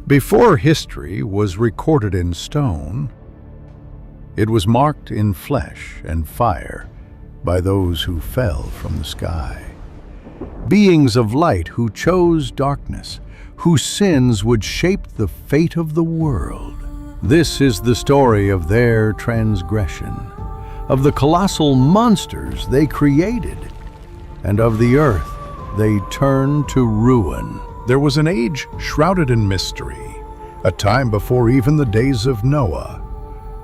Before history was recorded in stone, it was marked in flesh and fire by those who fell from the sky. Beings of light who chose darkness, whose sins would shape the fate of the world. This is the story of their transgression, of the colossal monsters they created, and of the earth they turned to ruin. There was an age shrouded in mystery, a time before even the days of Noah,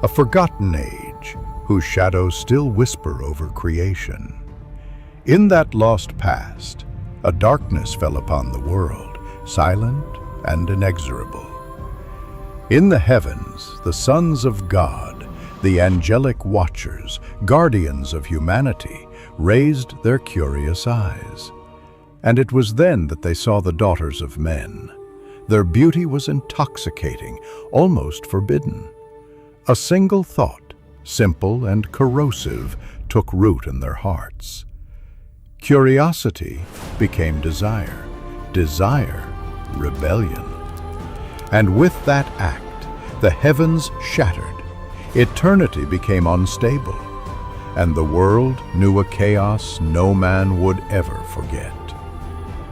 a forgotten age whose shadows still whisper over creation. In that lost past, a darkness fell upon the world, silent and inexorable. In the heavens, the sons of God, the angelic watchers, guardians of humanity, raised their curious eyes. And it was then that they saw the daughters of men. Their beauty was intoxicating, almost forbidden. A single thought, simple and corrosive, took root in their hearts. Curiosity became desire, desire, rebellion. And with that act, the heavens shattered, eternity became unstable, and the world knew a chaos no man would ever forget.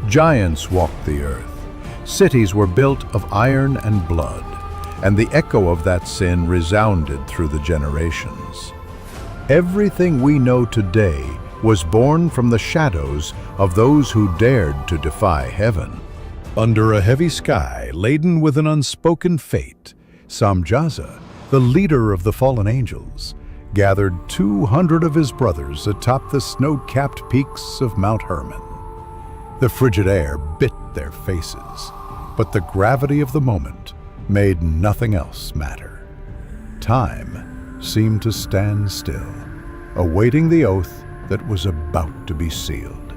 Giants walked the earth, cities were built of iron and blood, and the echo of that sin resounded through the generations. Everything we know today was born from the shadows of those who dared to defy heaven. Under a heavy sky laden with an unspoken fate, Samjaza, the leader of the fallen angels, gathered 200 of his brothers atop the snow-capped peaks of Mount Hermon. The frigid air bit their faces, but the gravity of the moment made nothing else matter. Time seemed to stand still, awaiting the oath that was about to be sealed.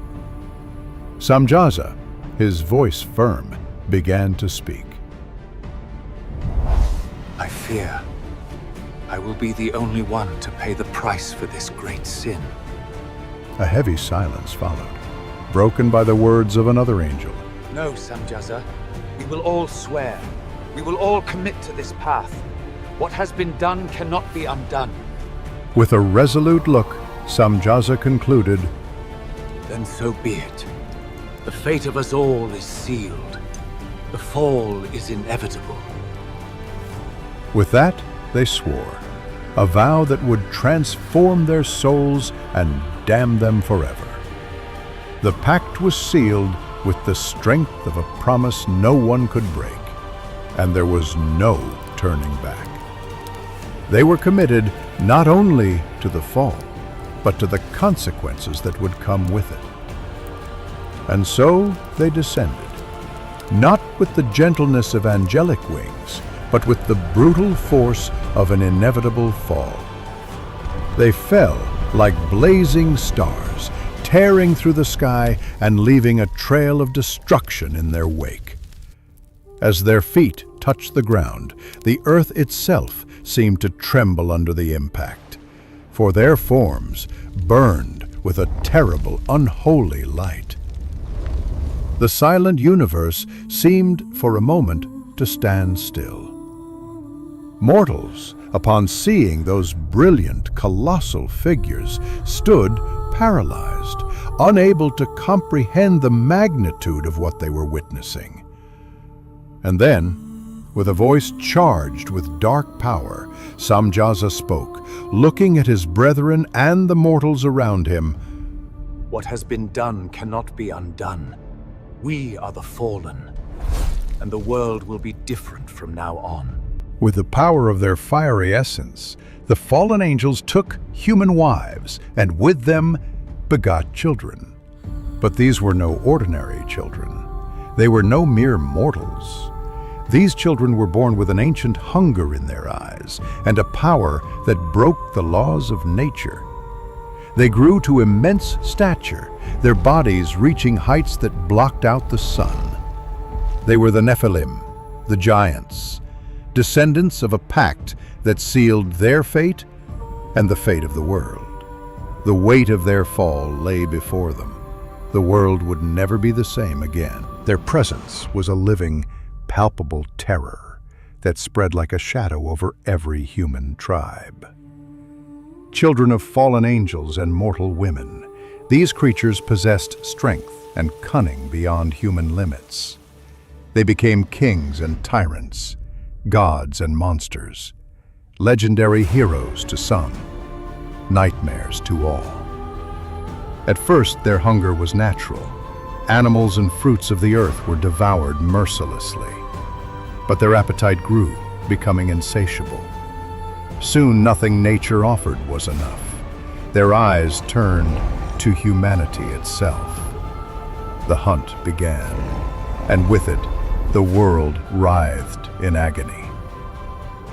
Samjaza, his voice firm, began to speak. I fear I will be the only one to pay the price for this great sin. A heavy silence followed, broken by the words of another angel. No, Samjaza. We will all swear. We will all commit to this path. What has been done cannot be undone. With a resolute look, Samjaza concluded, Then so be it. The fate of us all is sealed. The fall is inevitable. With that, they swore, a vow that would transform their souls and damn them forever. The pact was sealed with the strength of a promise no one could break, and there was no turning back. They were committed not only to the fall, but to the consequences that would come with it. And so they descended, not with the gentleness of angelic wings, but with the brutal force of an inevitable fall. They fell like blazing stars, tearing through the sky and leaving a trail of destruction in their wake. As their feet touched the ground, the earth itself seemed to tremble under the impact, for their forms burned with a terrible, unholy light. The silent universe seemed for a moment to stand still. Mortals, upon seeing those brilliant, colossal figures, stood paralyzed, unable to comprehend the magnitude of what they were witnessing. And then, with a voice charged with dark power, Samjaza spoke, looking at his brethren and the mortals around him. What has been done cannot be undone. We are the fallen, and the world will be different from now on. With the power of their fiery essence, the fallen angels took human wives, and with them begot children. But these were no ordinary children. They were no mere mortals. These children were born with an ancient hunger in their eyes and a power that broke the laws of nature. They grew to immense stature, their bodies reaching heights that blocked out the sun. They were the Nephilim, the giants, descendants of a pact that sealed their fate and the fate of the world. The weight of their fall lay before them. The world would never be the same again. Their presence was a living, palpable terror that spread like a shadow over every human tribe. Children of fallen angels and mortal women, these creatures possessed strength and cunning beyond human limits. They became kings and tyrants, gods and monsters, legendary heroes to some, nightmares to all. At first, their hunger was natural. Animals and fruits of the earth were devoured mercilessly. But their appetite grew, becoming insatiable. Soon, nothing nature offered was enough. Their eyes turned to humanity itself. The hunt began, and with it, the world writhed in agony.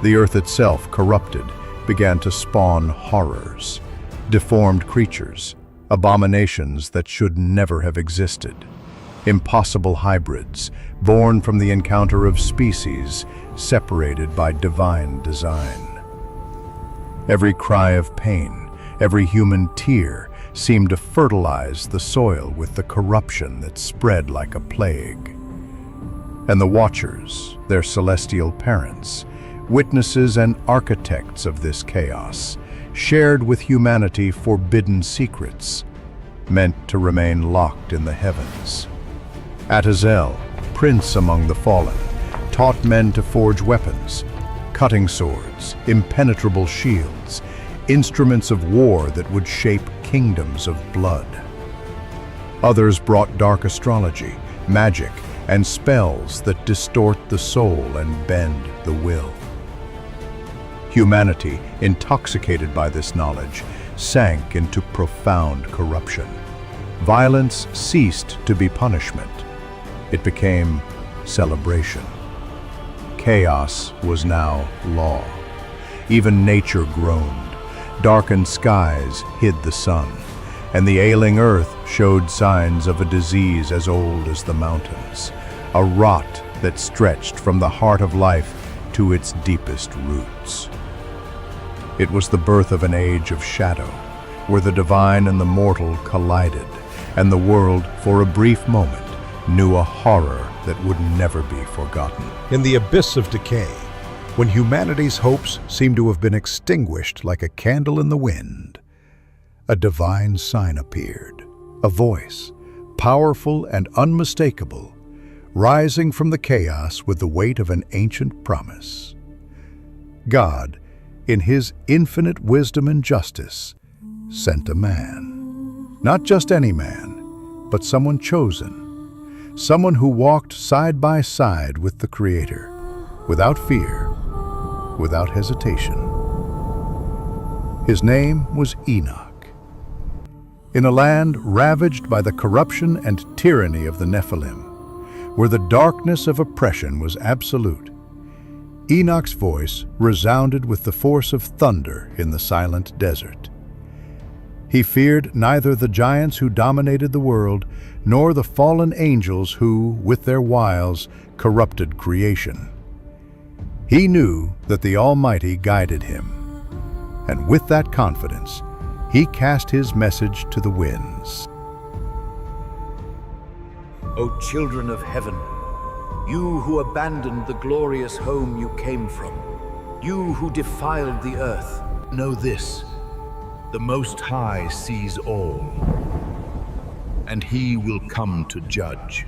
The earth itself, corrupted, began to spawn horrors, deformed creatures, abominations that should never have existed, impossible hybrids born from the encounter of species separated by divine design. Every cry of pain, every human tear seemed to fertilize the soil with the corruption that spread like a plague. And the Watchers, their celestial parents, witnesses and architects of this chaos, shared with humanity forbidden secrets, meant to remain locked in the heavens. Atazel, prince among the fallen, taught men to forge weapons, cutting swords, impenetrable shields, instruments of war that would shape kingdoms of blood. Others brought dark astrology, magic, and spells that distort the soul and bend the will. Humanity, intoxicated by this knowledge, sank into profound corruption. Violence ceased to be punishment. It became celebration. Chaos was now law. Even nature groaned. Darkened skies hid the sun, and the ailing earth showed signs of a disease as old as the mountains, a rot that stretched from the heart of life to its deepest roots. It was the birth of an age of shadow, where the divine and the mortal collided, and the world, for a brief moment, knew a horror that would never be forgotten. In the abyss of decay, when humanity's hopes seemed to have been extinguished like a candle in the wind, a divine sign appeared, a voice, powerful and unmistakable, rising from the chaos with the weight of an ancient promise. God, in His infinite wisdom and justice, sent a man. Not just any man, but someone chosen. Someone who walked side by side with the Creator, without fear, without hesitation. His name was Enoch. In a land ravaged by the corruption and tyranny of the Nephilim, where the darkness of oppression was absolute, Enoch's voice resounded with the force of thunder in the silent desert. He feared neither the giants who dominated the world, nor the fallen angels who, with their wiles, corrupted creation. He knew that the Almighty guided him, and with that confidence, he cast his message to the winds. O children of heaven, you who abandoned the glorious home you came from, you who defiled the earth, know this: the Most High sees all, and He will come to judge.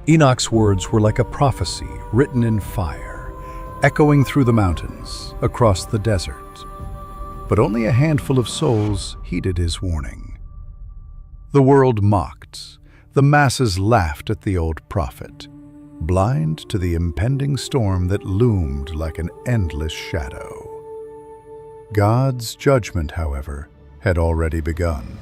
Enoch's words were like a prophecy written in fire, echoing through the mountains, across the desert. But only a handful of souls heeded his warning. The world mocked, the masses laughed at the old prophet, blind to the impending storm that loomed like an endless shadow. God's judgment, however, had already begun.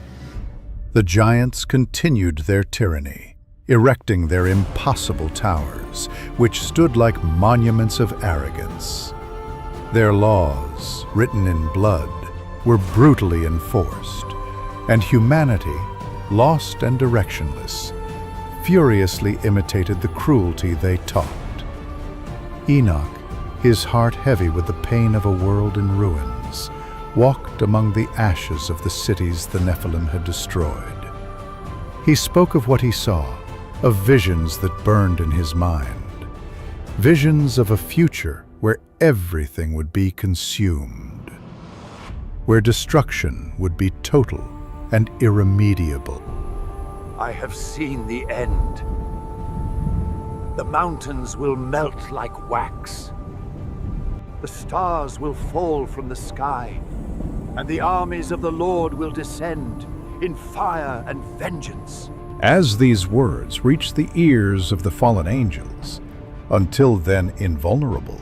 The giants continued their tyranny, erecting their impossible towers, which stood like monuments of arrogance. Their laws, written in blood, were brutally enforced, and humanity, lost and directionless, furiously imitated the cruelty they taught. Enoch, his heart heavy with the pain of a world in ruins, walked among the ashes of the cities the Nephilim had destroyed. He spoke of what he saw, of visions that burned in his mind, Visions of a future where everything would be consumed, where destruction would be total and irremediable. I have seen the end. The mountains will melt like wax. The stars will fall from the sky, and the armies of the Lord will descend in fire and vengeance. As these words reached the ears of the fallen angels, until then invulnerable,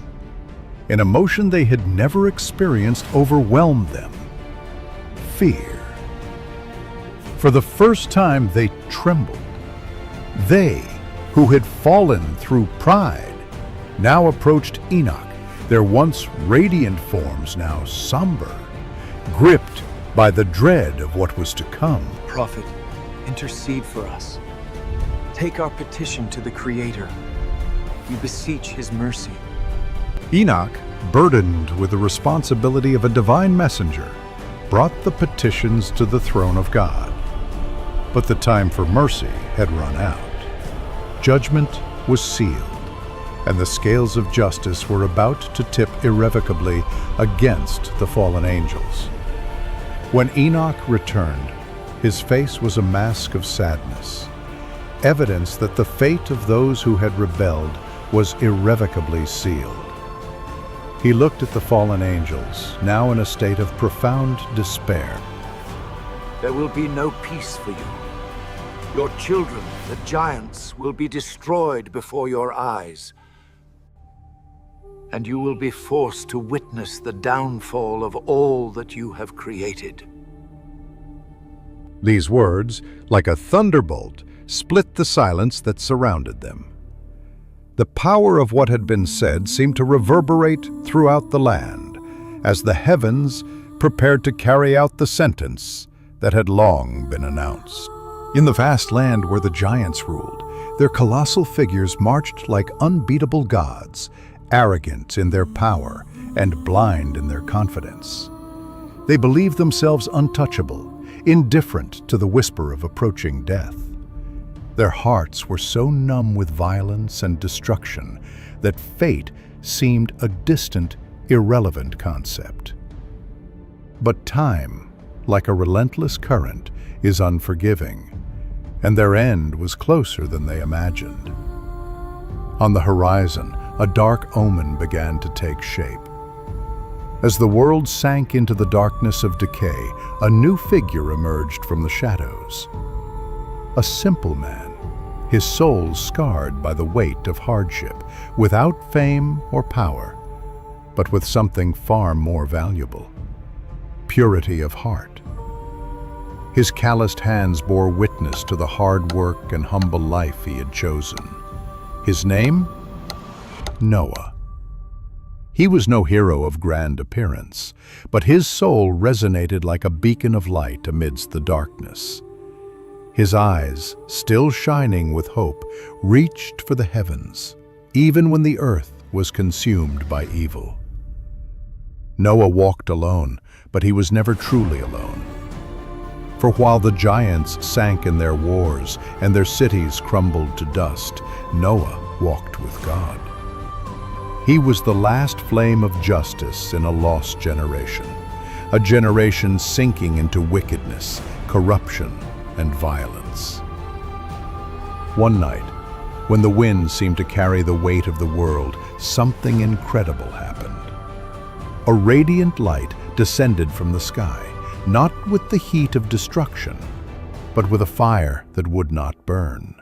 an emotion they had never experienced overwhelmed them: fear. For the first time they trembled. They, who had fallen through pride, now approached Enoch, their once radiant forms now somber, gripped by the dread of what was to come. Prophet, intercede for us. Take our petition to the Creator. We beseech His mercy. Enoch, burdened with the responsibility of a divine messenger, brought the petitions to the throne of God. But the time for mercy had run out. Judgment was sealed, and the scales of justice were about to tip irrevocably against the fallen angels. When Enoch returned, his face was a mask of sadness, evidence that the fate of those who had rebelled was irrevocably sealed. He looked at the fallen angels, now in a state of profound despair. There will be no peace for you. Your children, the giants, will be destroyed before your eyes. And you will be forced to witness the downfall of all that you have created. These words, like a thunderbolt, split the silence that surrounded them. The power of what had been said seemed to reverberate throughout the land, as the heavens prepared to carry out the sentence that had long been announced. In the vast land where the giants ruled, their colossal figures marched like unbeatable gods, arrogant in their power and blind in their confidence. They believed themselves untouchable, indifferent to the whisper of approaching death. Their hearts were so numb with violence and destruction that fate seemed a distant, irrelevant concept. But time, like a relentless current, is unforgiving, and their end was closer than they imagined. On the horizon, a dark omen began to take shape. As the world sank into the darkness of decay, a new figure emerged from the shadows. A simple man, his soul scarred by the weight of hardship, without fame or power, but with something far more valuable: purity of heart. His calloused hands bore witness to the hard work and humble life he had chosen. His name? Noah. He was no hero of grand appearance, but his soul resonated like a beacon of light amidst the darkness. His eyes, still shining with hope, reached for the heavens, even when the earth was consumed by evil. Noah walked alone, but he was never truly alone. For while the giants sank in their wars and their cities crumbled to dust, Noah walked with God. He was the last flame of justice in a lost generation, a generation sinking into wickedness, corruption, and violence. One night, when the wind seemed to carry the weight of the world, something incredible happened. A radiant light descended from the sky, not with the heat of destruction, but with a fire that would not burn.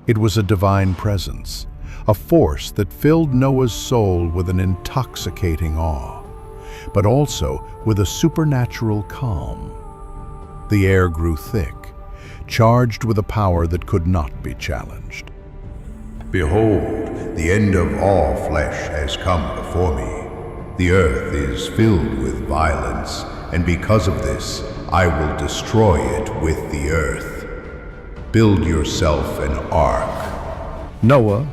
It was a divine presence, a force that filled Noah's soul with an intoxicating awe, but also with a supernatural calm. The air grew thick, charged with a power that could not be challenged. Behold, the end of all flesh has come before me. The earth is filled with violence, and because of this, I will destroy it with the earth. Build yourself an ark. Noah,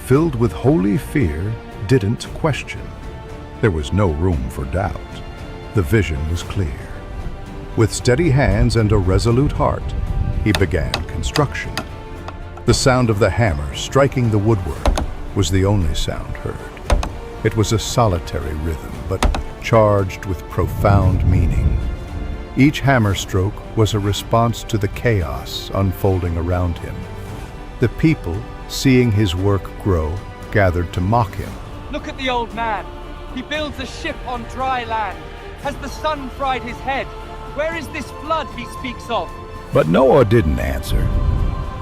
filled with holy fear, didn't question. There was no room for doubt. The vision was clear. With steady hands and a resolute heart, he began construction. The sound of the hammer striking the woodwork was the only sound heard. It was a solitary rhythm, but charged with profound meaning. Each hammer stroke was a response to the chaos unfolding around him. The people, seeing his work grow, gathered to mock him. Look at the old man. He builds a ship on dry land. Has the sun fried his head? Where is this flood he speaks of? But Noah didn't answer.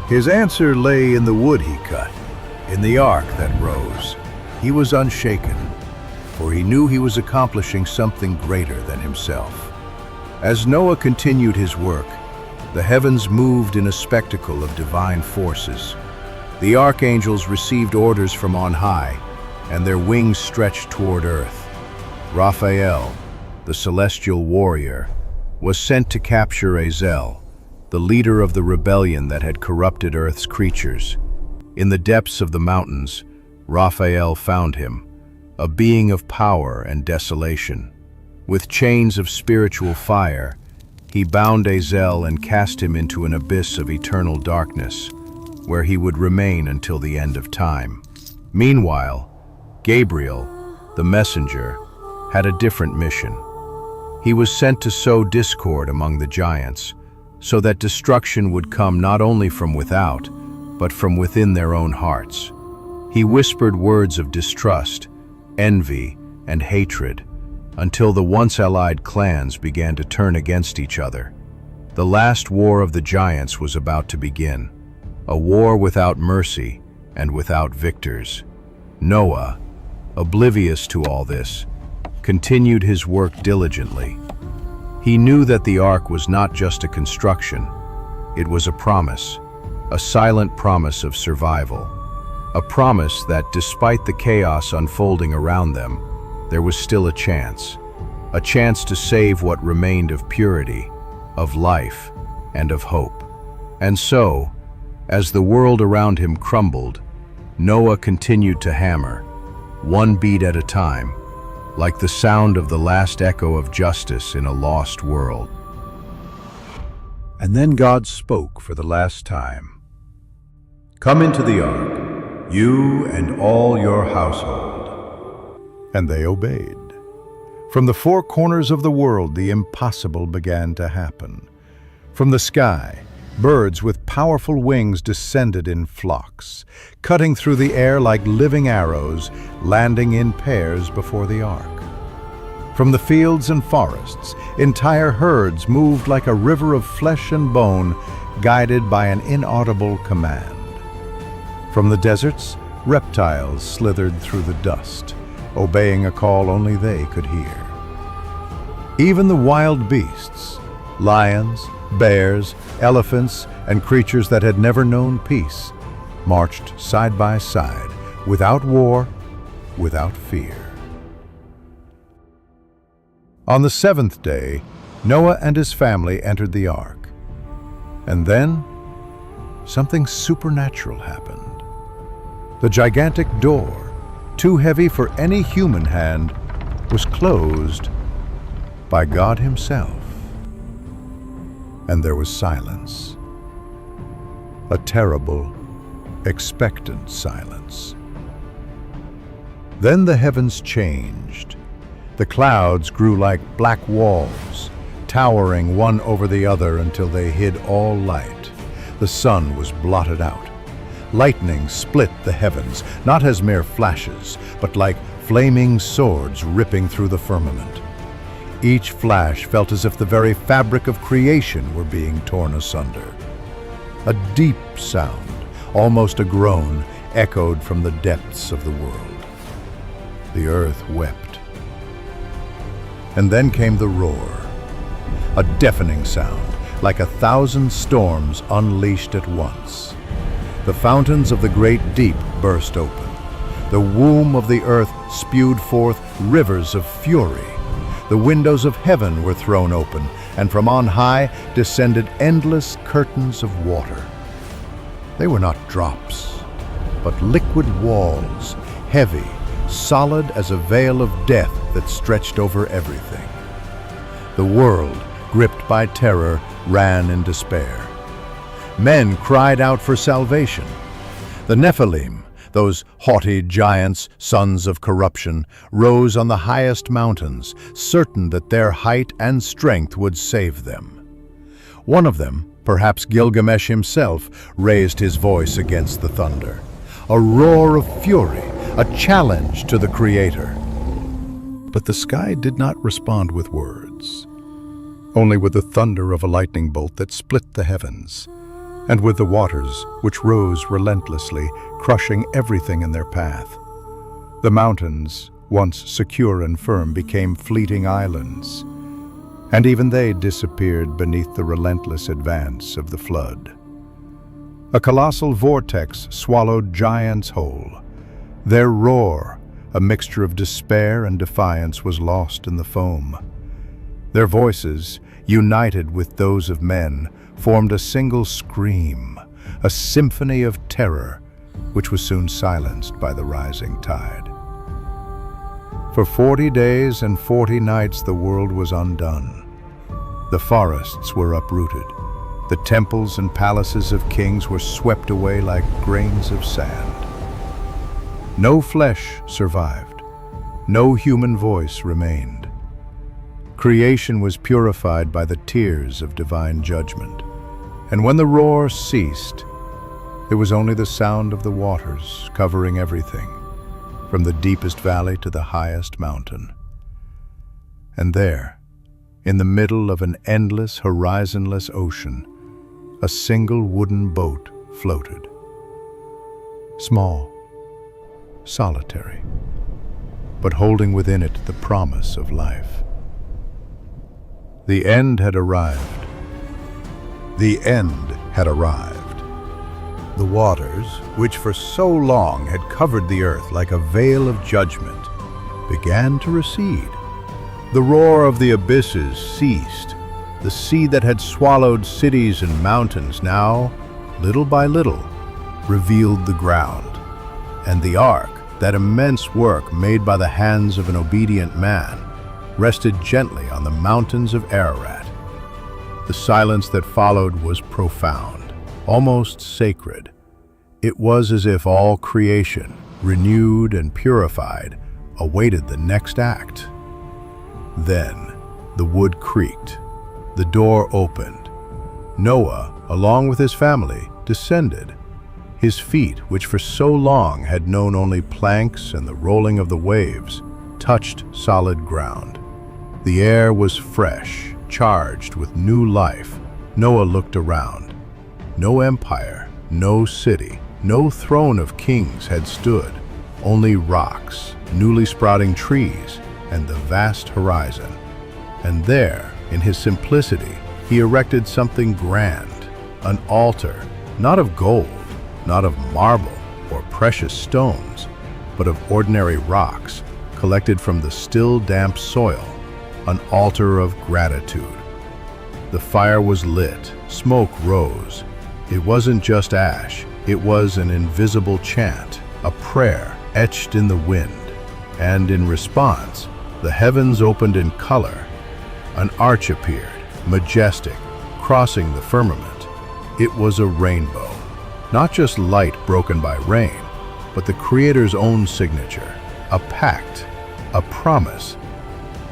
His answer lay in the wood he cut, in the ark that rose. He was unshaken, for he knew he was accomplishing something greater than himself. As Noah continued his work, the heavens moved in a spectacle of divine forces. The archangels received orders from on high, and their wings stretched toward earth. Raphael, the celestial warrior, was sent to capture Azel, the leader of the rebellion that had corrupted Earth's creatures. In the depths of the mountains, Raphael found him, a being of power and desolation. With chains of spiritual fire, he bound Azel and cast him into an abyss of eternal darkness, where he would remain until the end of time. Meanwhile, Gabriel, the messenger, had a different mission. He was sent to sow discord among the giants, so that destruction would come not only from without, but from within their own hearts. He whispered words of distrust, envy, and hatred, until the once allied clans began to turn against each other. The last war of the giants was about to begin, a war without mercy and without victors. Noah, oblivious to all this, continued his work diligently. He knew that the ark was not just a construction, it was a promise, a silent promise of survival, a promise that despite the chaos unfolding around them, there was still a chance to save what remained of purity, of life, and of hope. And so, as the world around him crumbled, Noah continued to hammer, one beat at a time, like the sound of the last echo of justice in a lost world. And then God spoke for the last time. Come into the ark, you and all your household. And they obeyed. From the four corners of the world, the impossible began to happen. From the sky, birds with powerful wings descended in flocks, cutting through the air like living arrows, landing in pairs before the ark. From the fields and forests, entire herds moved like a river of flesh and bone, guided by an inaudible command. From the deserts, reptiles slithered through the dust, obeying a call only they could hear. Even the wild beasts, lions, bears, elephants, and creatures that had never known peace, marched side by side, without war, without fear. On the seventh day, Noah and his family entered the ark. And then, something supernatural happened. The gigantic door, too heavy for any human hand, was closed by God Himself. And there was silence. A terrible, expectant silence. Then the heavens changed. The clouds grew like black walls, towering one over the other until they hid all light. The sun was blotted out. Lightning split the heavens, not as mere flashes, but like flaming swords ripping through the firmament. Each flash felt as if the very fabric of creation were being torn asunder. A deep sound, almost a groan, echoed from the depths of the world. The earth wept. And then came the roar, a deafening sound, like 1,000 storms unleashed at once. The fountains of the great deep burst open. The womb of the earth spewed forth rivers of fury. The windows of heaven were thrown open, and from on high descended endless curtains of water. They were not drops, but liquid walls, heavy, solid as a veil of death that stretched over everything. The world, gripped by terror, ran in despair. Men cried out for salvation. The Nephilim, Those haughty giants, sons of corruption, rose on the highest mountains, certain that their height and strength would save them. One of them, perhaps Gilgamesh himself, raised his voice against the thunder. A roar of fury, a challenge to the Creator. But the sky did not respond with words, only with the thunder of a lightning bolt that split the heavens, and with the waters which rose relentlessly, crushing everything in their path. The mountains, once secure and firm, became fleeting islands, and even they disappeared beneath the relentless advance of the flood. A colossal vortex swallowed giants whole. Their roar, a mixture of despair and defiance, was lost in the foam. Their voices, united with those of men, formed a single scream, a symphony of terror, which was soon silenced by the rising tide. For 40 days and 40 nights the world was undone. The forests were uprooted. The temples and palaces of kings were swept away like grains of sand. No flesh survived. No human voice remained. Creation was purified by the tears of divine judgment. And when the roar ceased, there was only the sound of the waters covering everything, from the deepest valley to the highest mountain. And there, in the middle of an endless, horizonless ocean, a single wooden boat floated. Small, solitary, but holding within it the promise of life. The end had arrived. The end had arrived. The waters, which for so long had covered the earth like a veil of judgment, began to recede. The roar of the abysses ceased. The sea that had swallowed cities and mountains now, little by little, revealed the ground. And the ark, that immense work made by the hands of an obedient man, rested gently on the mountains of Ararat. The silence that followed was profound, almost sacred. It was as if all creation, renewed and purified, awaited the next act. Then the wood creaked. The door opened. Noah, along with his family, descended. His feet, which for so long had known only planks and the rolling of the waves, touched solid ground. The air was fresh, charged with new life. Noah looked around. No empire, no city, no throne of kings had stood. Only rocks, newly sprouting trees, and the vast horizon. And there, in his simplicity, he erected something grand, an altar, not of gold, not of marble or precious stones, but of ordinary rocks, collected from the still damp soil, an altar of gratitude. The fire was lit, smoke rose. It wasn't just ash, it was an invisible chant, a prayer etched in the wind. And in response, the heavens opened in color. An arch appeared, majestic, crossing the firmament. It was a rainbow, not just light broken by rain, but the Creator's own signature, a pact, a promise.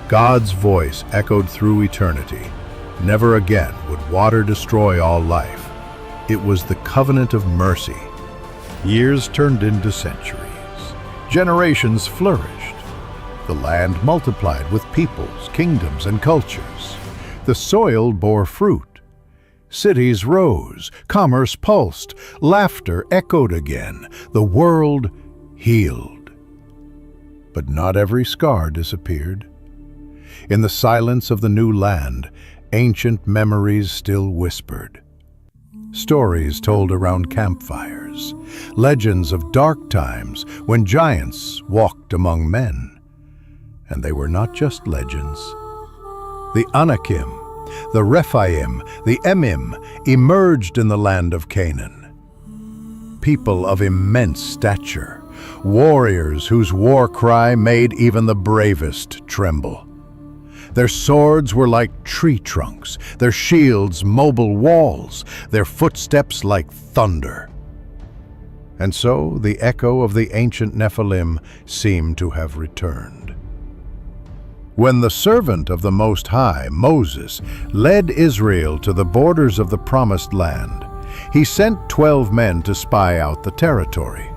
God's voice echoed through eternity. Never again would water destroy all life. It was the covenant of mercy. Years turned into centuries. Generations flourished. The land multiplied with peoples, kingdoms, and cultures. The soil bore fruit. Cities rose, commerce pulsed, laughter echoed again. The world healed. But not every scar disappeared. In the silence of the new land, ancient memories still whispered. Stories told around campfires, legends of dark times when giants walked among men. And they were not just legends. The Anakim, the Rephaim, the Emim emerged in the land of Canaan. People of immense stature, warriors whose war cry made even the bravest tremble. Their swords were like tree trunks, their shields mobile walls, their footsteps like thunder. and so the echo of the ancient Nephilim seemed to have returned. When the servant of the Most High, Moses, led Israel to the borders of the Promised Land, he sent 12 men to spy out the territory.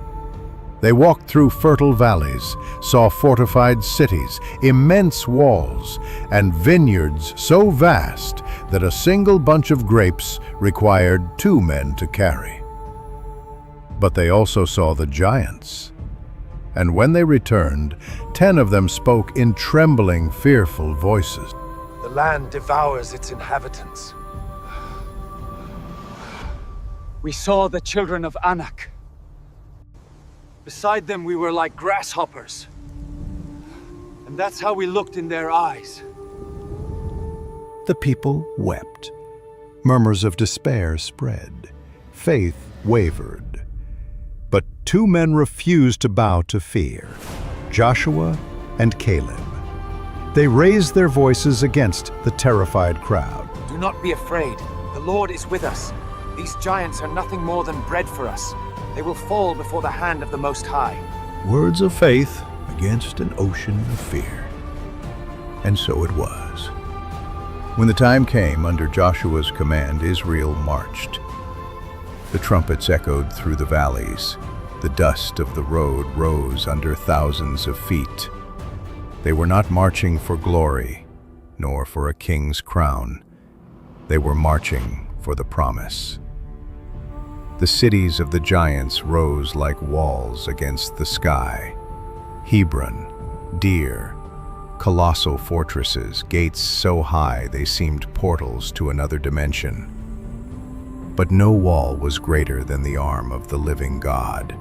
They walked through fertile valleys, saw fortified cities, immense walls, and vineyards so vast that a single bunch of grapes required 2 men to carry. But they also saw the giants. And when they returned, 10 of them spoke in trembling, fearful voices. The land devours its inhabitants. We saw the children of Anak. Beside them we were like grasshoppers. And that's how we looked in their eyes. The people wept. Murmurs of despair spread. Faith wavered. But 2 men refused to bow to fear, Joshua and Caleb. They raised their voices against the terrified crowd. Do not be afraid. The Lord is with us. These giants are nothing more than bread for us. They will fall before the hand of the Most High. Words of faith against an ocean of fear. And so it was. When the time came, under Joshua's command, Israel marched. The trumpets echoed through the valleys. The dust of the road rose under thousands of feet. They were not marching for glory, nor for a king's crown. They were marching for the promise. The cities of the giants rose like walls against the sky. Hebron, Deir, colossal fortresses, gates so high they seemed portals to another dimension. But no wall was greater than the arm of the living God.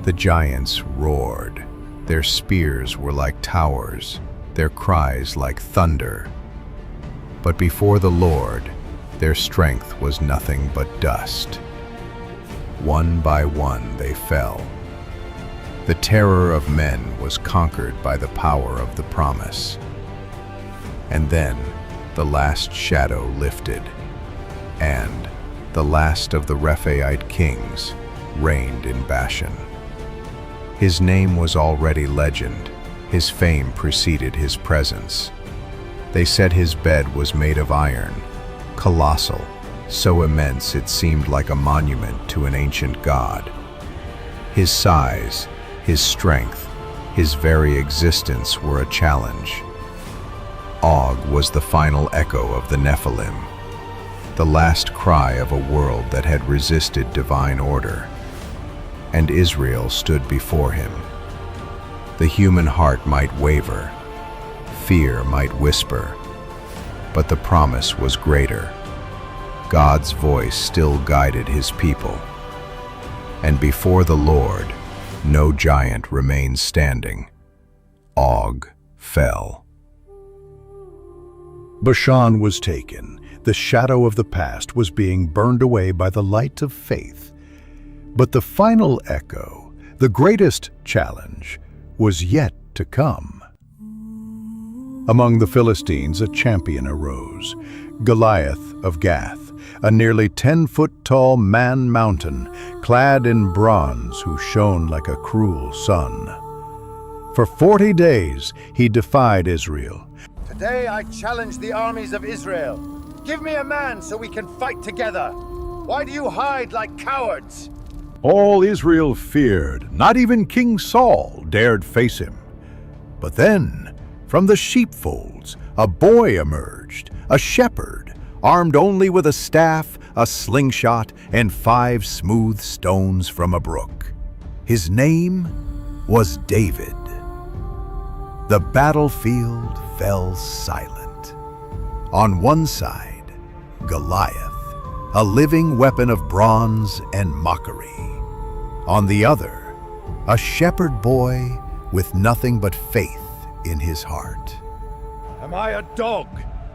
The giants roared. Their spears were like towers, their cries like thunder. But before the Lord, their strength was nothing but dust. One by one they fell. The terror of men was conquered by the power of the promise. And then the last shadow lifted, and the last of the Rephaite kings reigned in Bashan. His name was already legend. His fame preceded his presence. They said his bed was made of iron, colossal, so immense it seemed like a monument to an ancient god. His size, his strength, his very existence were a challenge. Og was the final echo of the Nephilim, the last cry of a world that had resisted divine order. And Israel stood before him. The human heart might waver, fear might whisper, but the promise was greater. God's voice still guided his people. And before the Lord, no giant remained standing. Og fell. Bashan was taken. The shadow of the past was being burned away by the light of faith. But the final echo, the greatest challenge, was yet to come. Among the Philistines, a champion arose, Goliath of Gath, a nearly 10-foot-tall man-mountain, clad in bronze, who shone like a cruel sun. For 40 days he defied Israel. Today I challenge the armies of Israel. Give me a man so we can fight together. Why do you hide like cowards? All Israel feared. Not even King Saul dared face him. But then, from the sheepfolds, a boy emerged, a shepherd, armed only with a staff, a slingshot, and 5 smooth stones from a brook. His name was David. The battlefield fell silent. On one side, Goliath, a living weapon of bronze and mockery. On the other, a shepherd boy with nothing but faith in his heart. Am I a dog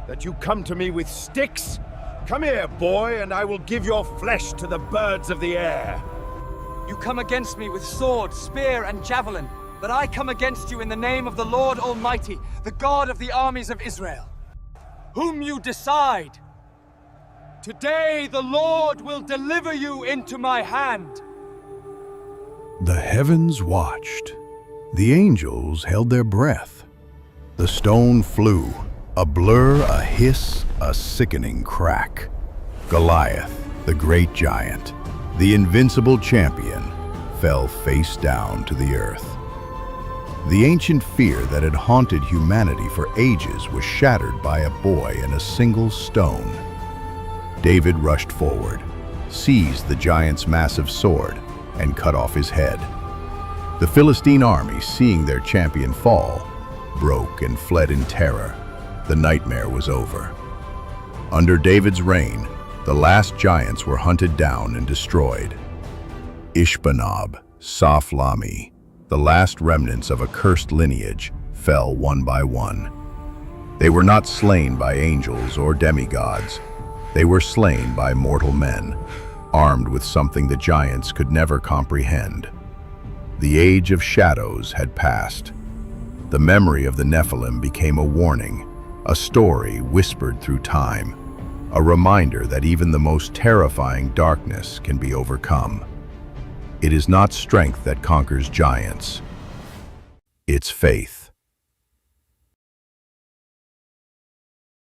that you come to me with sticks? Come here, boy, and I will give your flesh to the birds of the air. You come against me with sword, spear, and javelin, but I come against you in the name of the Lord Almighty, the God of the armies of Israel, whom you decide. Today the Lord will deliver you into my hand. The heavens watched. The angels held their breath. The stone flew, a blur, a hiss, a sickening crack. Goliath, the great giant, the invincible champion, fell face down to the earth. The ancient fear that had haunted humanity for ages was shattered by a boy and a single stone. David rushed forward, seized the giant's massive sword, and cut off his head. The Philistine army, seeing their champion fall, broke and fled in terror. The nightmare was over. Under David's reign, the last giants were hunted down and destroyed. Ishbanab, Saflami, the last remnants of a cursed lineage, fell one by one. They were not slain by angels or demigods. They were slain by mortal men, armed with something the giants could never comprehend. The age of shadows had passed. The memory of the Nephilim became a warning, a story whispered through time, a reminder that even the most terrifying darkness can be overcome. It is not strength that conquers giants. It's faith.